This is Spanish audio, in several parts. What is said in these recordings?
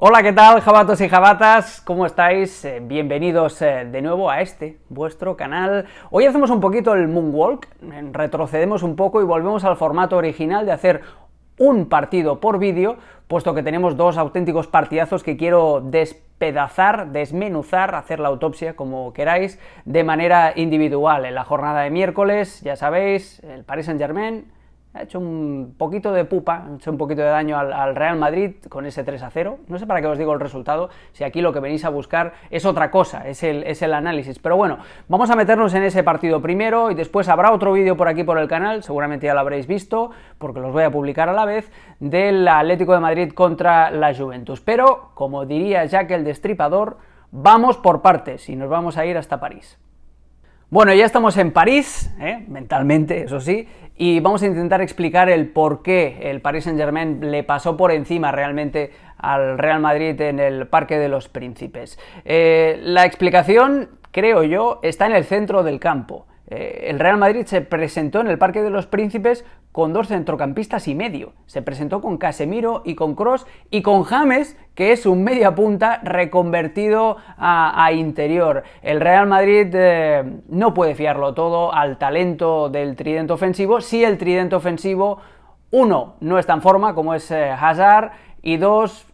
Hola, ¿qué tal, jabatos y jabatas? ¿Cómo estáis? Bienvenidos de nuevo a vuestro canal. Hoy hacemos un poquito el Moonwalk, retrocedemos un poco y volvemos al formato original de hacer un partido por vídeo, puesto que tenemos dos auténticos partidazos que quiero despedazar, desmenuzar, hacer la autopsia, como queráis, de manera individual. En la jornada de miércoles, ya sabéis, el Paris Saint-Germain ha hecho un poquito de pupa, ha hecho un poquito de daño al Real Madrid con ese 3-0. No sé para qué os digo el resultado, si aquí lo que venís a buscar es otra cosa, es el análisis. Pero bueno, vamos a meternos en ese partido primero y después habrá otro vídeo por aquí por el canal, seguramente ya lo habréis visto, porque los voy a publicar a la vez, del Atlético de Madrid contra la Juventus. Pero, como diría Jack el Destripador, vamos por partes y nos vamos a ir hasta París. Bueno, ya estamos en París, mentalmente, eso sí, y vamos a intentar explicar el por qué el Paris Saint-Germain le pasó por encima realmente al Real Madrid en el Parque de los Príncipes. La explicación, creo yo, está en el centro del campo. El Real Madrid se presentó en el Parque de los Príncipes con dos centrocampistas y medio. Se presentó con Casemiro y con Kroos y con James, que es un media punta reconvertido a interior. El Real Madrid no puede fiarlo todo al talento del tridente ofensivo, si el tridente ofensivo, uno, no está en forma, como es Hazard, y dos,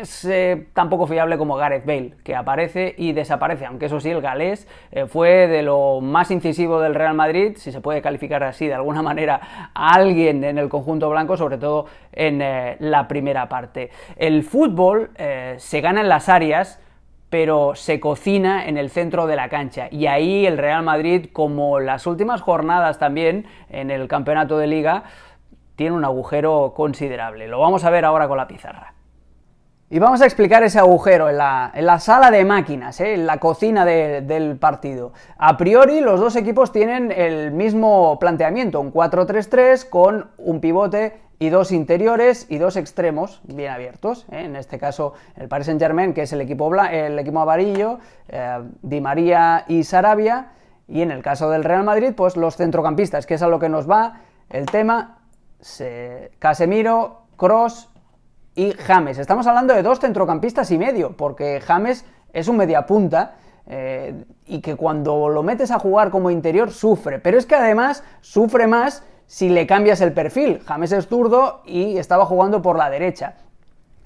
es tan poco fiable como Gareth Bale, que aparece y desaparece, aunque eso sí, el galés fue de lo más incisivo del Real Madrid, si se puede calificar así de alguna manera a alguien en el conjunto blanco, sobre todo en la primera parte. El fútbol se gana en las áreas, pero se cocina en el centro de la cancha, y ahí el Real Madrid, como las últimas jornadas también en el campeonato de Liga, tiene un agujero considerable. Lo vamos a ver ahora con la pizarra. Y vamos a explicar ese agujero en la sala de máquinas, en la cocina del partido. A priori, los dos equipos tienen el mismo planteamiento, un 4-3-3 con un pivote y dos interiores y dos extremos bien abiertos. En este caso, el Paris Saint-Germain, que es el equipo amarillo, Di María y Sarabia, y en el caso del Real Madrid, pues los centrocampistas, que es a lo que nos va el tema, Casemiro, Kroos y James. Estamos hablando de dos centrocampistas y medio, porque James es un mediapunta y que cuando lo metes a jugar como interior sufre, pero es que además sufre más si le cambias el perfil. James es zurdo y estaba jugando por la derecha.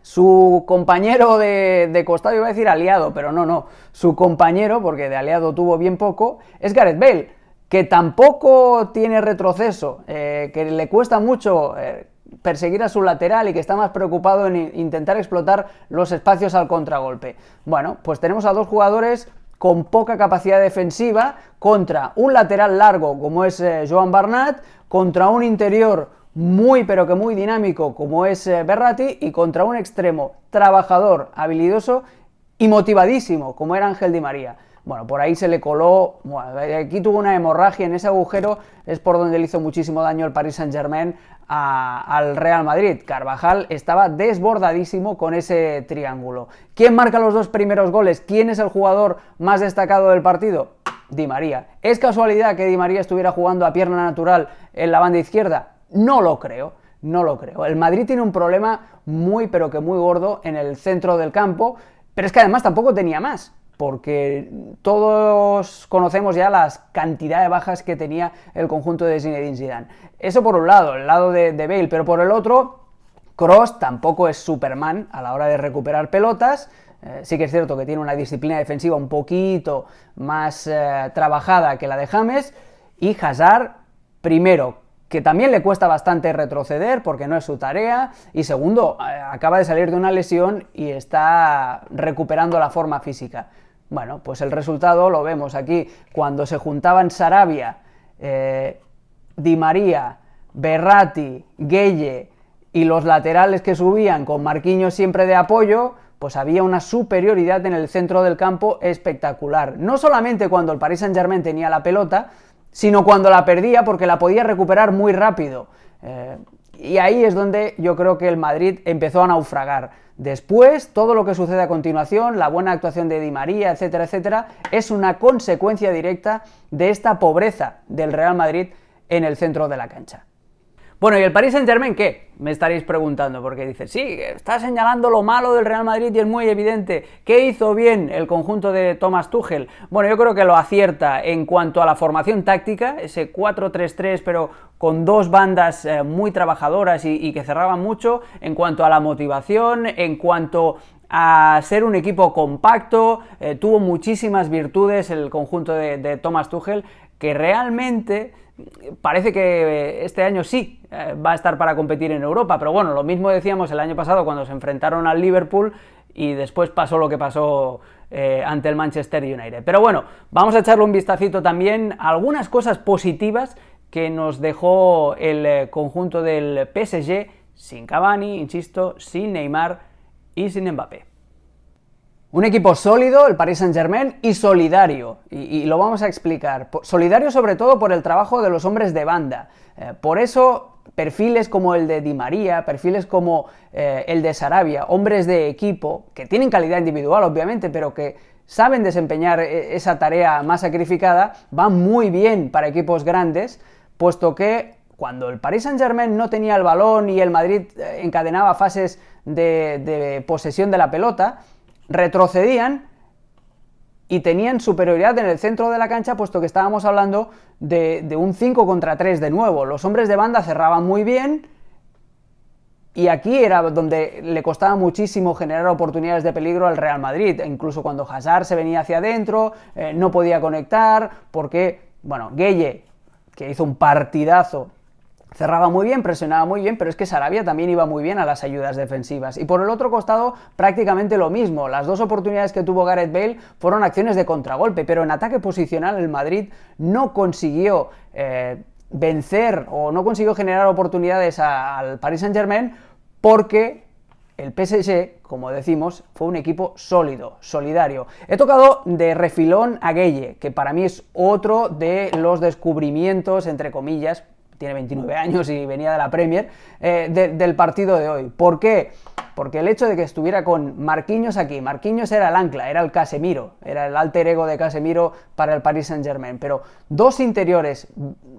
Su compañero de costado, iba a decir aliado, pero no, su compañero, porque de aliado tuvo bien poco, es Gareth Bale, que tampoco tiene retroceso, que le cuesta mucho perseguir a su lateral y que está más preocupado en intentar explotar los espacios al contragolpe. Bueno, pues tenemos a dos jugadores con poca capacidad defensiva contra un lateral largo como es Joan Bernat, contra un interior muy pero que muy dinámico como es Verratti, y contra un extremo trabajador, habilidoso y motivadísimo como era Ángel Di María. Bueno, por ahí se le coló, aquí tuvo una hemorragia en ese agujero, es por donde le hizo muchísimo daño el Paris Saint-Germain al Real Madrid. Carvajal estaba desbordadísimo con ese triángulo. ¿Quién marca los dos primeros goles? ¿Quién es el jugador más destacado del partido? Di María. ¿Es casualidad que Di María estuviera jugando a pierna natural en la banda izquierda? No lo creo. No lo creo. El Madrid tiene un problema muy pero que muy gordo en el centro del campo, pero es que además tampoco tenía más, porque todos conocemos ya las cantidad de bajas que tenía el conjunto de Zinedine Zidane. Eso por un lado, el lado de Bale, pero por el otro, Kroos tampoco es Superman a la hora de recuperar pelotas. Sí que es cierto que tiene una disciplina defensiva un poquito más trabajada que la de James, y Hazard, primero, que también le cuesta bastante retroceder porque no es su tarea, y segundo, acaba de salir de una lesión y está recuperando la forma física. Bueno, pues el resultado lo vemos aquí, cuando se juntaban Sarabia, Di María, Verratti, Gueye y los laterales que subían con Marquinhos siempre de apoyo, pues había una superioridad en el centro del campo espectacular. No solamente cuando el Paris Saint-Germain tenía la pelota, sino cuando la perdía, porque la podía recuperar muy rápido. Y ahí es donde yo creo que el Madrid empezó a naufragar. Después, todo lo que sucede a continuación, la buena actuación de Di María, etcétera, etcétera, es una consecuencia directa de esta pobreza del Real Madrid en el centro de la cancha. Bueno, ¿y el Paris Saint-Germain qué? Me estaréis preguntando, porque dices, sí, está señalando lo malo del Real Madrid y es muy evidente. ¿Qué hizo bien el conjunto de Thomas Tuchel? Bueno, yo creo que lo acierta en cuanto a la formación táctica, ese 4-3-3, pero con dos bandas muy trabajadoras y que cerraban mucho, en cuanto a la motivación, en cuanto a ser un equipo compacto, tuvo muchísimas virtudes el conjunto de Thomas Tuchel, que realmente parece que este año sí va a estar para competir en Europa, pero bueno, lo mismo decíamos el año pasado cuando se enfrentaron al Liverpool y después pasó lo que pasó ante el Manchester United. Pero bueno, vamos a echarle un vistacito también a algunas cosas positivas que nos dejó el conjunto del PSG sin Cavani, insisto, sin Neymar y sin Mbappé. Un equipo sólido, el Paris Saint-Germain, y solidario, y lo vamos a explicar. Solidario sobre todo por el trabajo de los hombres de banda. Por eso perfiles como el de Di María, perfiles como el de Sarabia, hombres de equipo, que tienen calidad individual obviamente, pero que saben desempeñar esa tarea más sacrificada, van muy bien para equipos grandes, puesto que cuando el Paris Saint-Germain no tenía el balón y el Madrid encadenaba fases de posesión de la pelota, retrocedían y tenían superioridad en el centro de la cancha, puesto que estábamos hablando de un 5 contra 3 de nuevo. Los hombres de banda cerraban muy bien y aquí era donde le costaba muchísimo generar oportunidades de peligro al Real Madrid. Incluso cuando Hazard se venía hacia adentro, no podía conectar porque, bueno, Gueye, que hizo un partidazo, cerraba muy bien, presionaba muy bien, pero es que Sarabia también iba muy bien a las ayudas defensivas. Y por el otro costado, prácticamente lo mismo. Las dos oportunidades que tuvo Gareth Bale fueron acciones de contragolpe, pero en ataque posicional el Madrid no consiguió vencer o no consiguió generar oportunidades al Paris Saint-Germain porque el PSG, como decimos, fue un equipo sólido, solidario. He tocado de refilón a Gueye, que para mí es otro de los descubrimientos, entre comillas, tiene 29 años y venía de la Premier, del partido de hoy. ¿Por qué? Porque el hecho de que estuviera con Marquinhos aquí, Marquinhos era el ancla, era el Casemiro, era el alter ego de Casemiro para el Paris Saint-Germain, pero dos interiores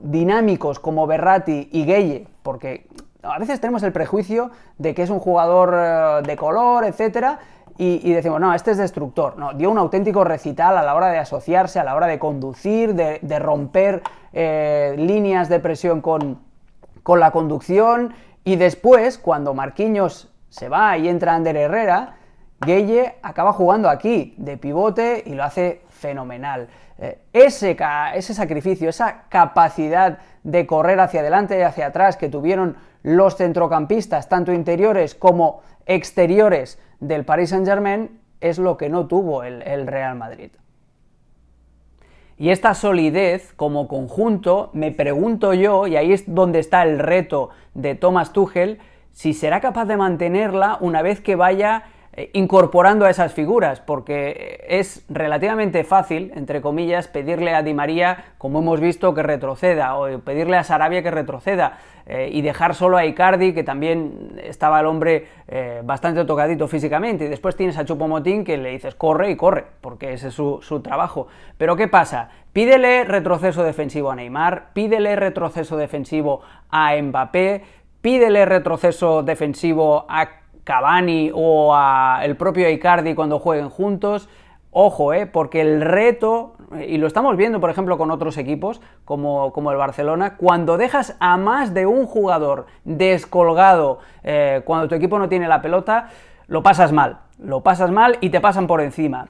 dinámicos como Verratti y Gueye, porque a veces tenemos el prejuicio de que es un jugador de color, etcétera, y decimos, no, este es destructor. No, dio un auténtico recital a la hora de asociarse, a la hora de conducir, de romper líneas de presión con la conducción, y después, cuando Marquinhos se va y entra Ander Herrera, Gueye acaba jugando aquí, de pivote, y lo hace fenomenal. Ese sacrificio, esa capacidad de correr hacia adelante y hacia atrás que tuvieron los centrocampistas, tanto interiores como exteriores del Paris Saint-Germain, es lo que no tuvo el Real Madrid. Y esta solidez como conjunto, me pregunto yo, y ahí es donde está el reto de Thomas Tuchel, si será capaz de mantenerla una vez que vaya incorporando a esas figuras, porque es relativamente fácil, entre comillas, pedirle a Di María, como hemos visto, que retroceda, o pedirle a Sarabia que retroceda, y dejar solo a Icardi, que también estaba el hombre bastante tocadito físicamente, y después tienes a Choupo-Moting que le dices corre y corre, porque ese es su trabajo. Pero ¿qué pasa? Pídele retroceso defensivo a Neymar, pídele retroceso defensivo a Mbappé, pídele retroceso defensivo a Cavani o a el propio Icardi cuando jueguen juntos. Ojo, porque el reto, y lo estamos viendo por ejemplo con otros equipos como el Barcelona, cuando dejas a más de un jugador descolgado cuando tu equipo no tiene la pelota, lo pasas mal y te pasan por encima.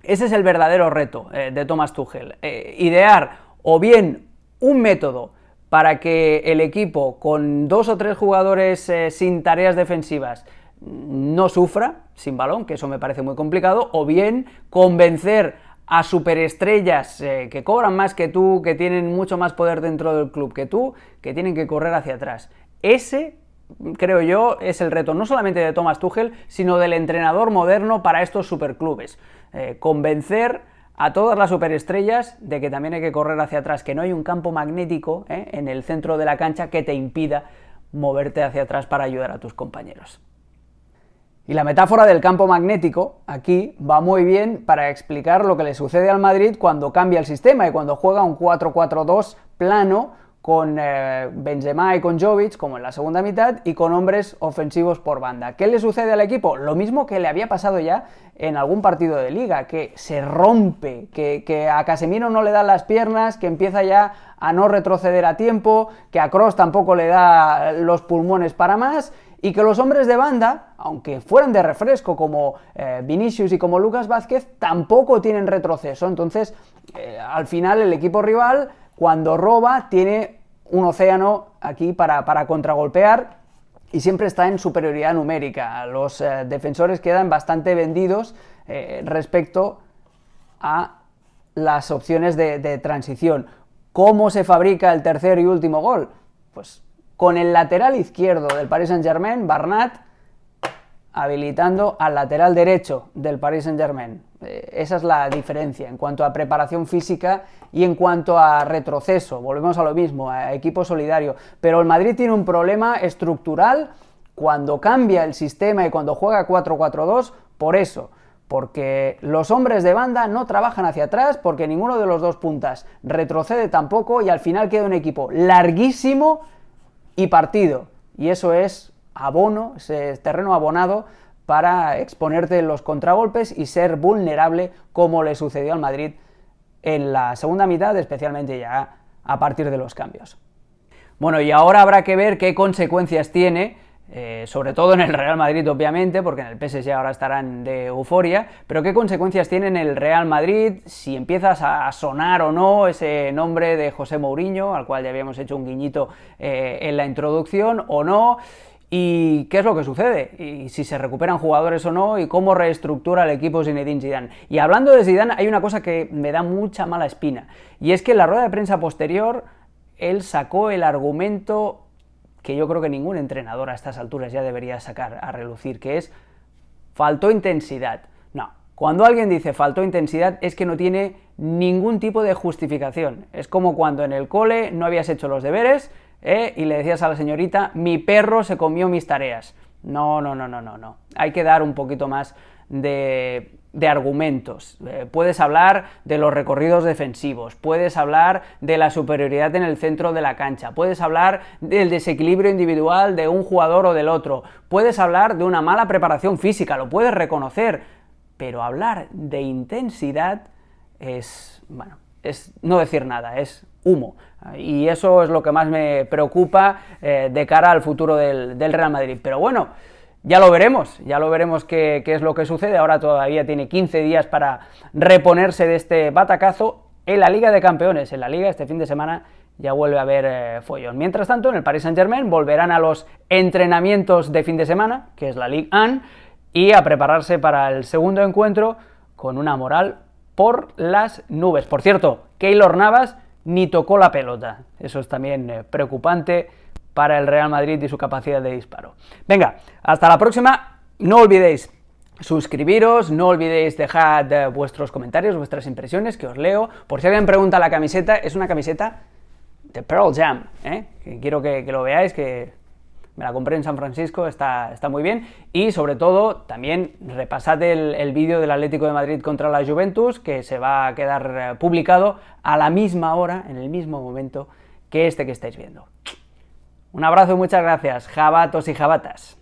Ese es el verdadero reto de Thomas Tuchel, idear o bien un método para que el equipo con dos o tres jugadores sin tareas defensivas no sufra sin balón, que eso me parece muy complicado, o bien convencer a superestrellas que cobran más que tú, que tienen mucho más poder dentro del club que tú, que tienen que correr hacia atrás. Ese, creo yo, es el reto no solamente de Thomas Tuchel, sino del entrenador moderno para estos superclubes. Convencer a todas las superestrellas de que también hay que correr hacia atrás, que no hay un campo magnético en el centro de la cancha que te impida moverte hacia atrás para ayudar a tus compañeros. Y la metáfora del campo magnético aquí va muy bien para explicar lo que le sucede al Madrid cuando cambia el sistema y cuando juega un 4-4-2 plano con Benzema y con Jovic, como en la segunda mitad, y con hombres ofensivos por banda. ¿Qué le sucede al equipo? Lo mismo que le había pasado ya en algún partido de liga, que se rompe, que a Casemiro no le dan las piernas, que empieza ya a no retroceder a tiempo, que a Kroos tampoco le da los pulmones para más, y que los hombres de banda, aunque fueran de refresco como Vinicius y como Lucas Vázquez, tampoco tienen retroceso. Entonces, al final el equipo rival, cuando roba, tiene un océano aquí para contragolpear y siempre está en superioridad numérica. Los defensores quedan bastante vendidos respecto a las opciones de transición. ¿Cómo se fabrica el tercer y último gol? Pues con el lateral izquierdo del Paris Saint-Germain, Bernat, habilitando al lateral derecho del Paris Saint-Germain. Esa es la diferencia en cuanto a preparación física y en cuanto a retroceso. Volvemos a lo mismo, a equipo solidario. Pero el Madrid tiene un problema estructural cuando cambia el sistema y cuando juega 4-4-2, por eso. Porque los hombres de banda no trabajan hacia atrás, porque ninguno de los dos puntas retrocede tampoco, y al final queda un equipo larguísimo y partido. Y eso es abono, ese terreno abonado para exponerte en los contragolpes y ser vulnerable, como le sucedió al Madrid en la segunda mitad, especialmente ya a partir de los cambios. Bueno, y ahora habrá que ver qué consecuencias tiene, sobre todo en el Real Madrid, obviamente, porque en el PSG ahora estarán de euforia, pero qué consecuencias tiene en el Real Madrid si empiezas a sonar o no ese nombre de José Mourinho, al cual ya habíamos hecho un guiñito en la introducción, o no, y qué es lo que sucede, y si se recuperan jugadores o no, y cómo reestructura el equipo Zinedine Zidane. Y hablando de Zidane, hay una cosa que me da mucha mala espina, y es que en la rueda de prensa posterior él sacó el argumento que yo creo que ningún entrenador a estas alturas ya debería sacar a relucir, que es faltó intensidad. No, cuando alguien dice faltó intensidad es que no tiene ningún tipo de justificación. Es como cuando en el cole no habías hecho los deberes y le decías a la señorita, mi perro se comió mis tareas. No. Hay que dar un poquito más de argumentos. Puedes hablar de los recorridos defensivos, puedes hablar de la superioridad en el centro de la cancha, puedes hablar del desequilibrio individual de un jugador o del otro, puedes hablar de una mala preparación física, lo puedes reconocer, pero hablar de intensidad es no decir nada, es humo. Y eso es lo que más me preocupa de cara al futuro del Real Madrid. Pero bueno, ya lo veremos qué es lo que sucede. Ahora todavía tiene 15 días para reponerse de este batacazo en la Liga de Campeones. En la Liga este fin de semana ya vuelve a haber follón. Mientras tanto, en el Paris Saint-Germain volverán a los entrenamientos de fin de semana, que es la Ligue 1, y a prepararse para el segundo encuentro con una moral por las nubes. Por cierto, Keylor Navas ni tocó la pelota. Eso es también preocupante para el Real Madrid y su capacidad de disparo. Venga, hasta la próxima. No olvidéis suscribiros, no olvidéis dejar vuestros comentarios, vuestras impresiones, que os leo. Por si alguien pregunta, la camiseta es una camiseta de Pearl Jam, que quiero que lo veáis, que me la compré en San Francisco, está muy bien. Y sobre todo, también repasad el vídeo del Atlético de Madrid contra la Juventus, que se va a quedar publicado a la misma hora, en el mismo momento que este que estáis viendo. Un abrazo y muchas gracias, jabatos y jabatas.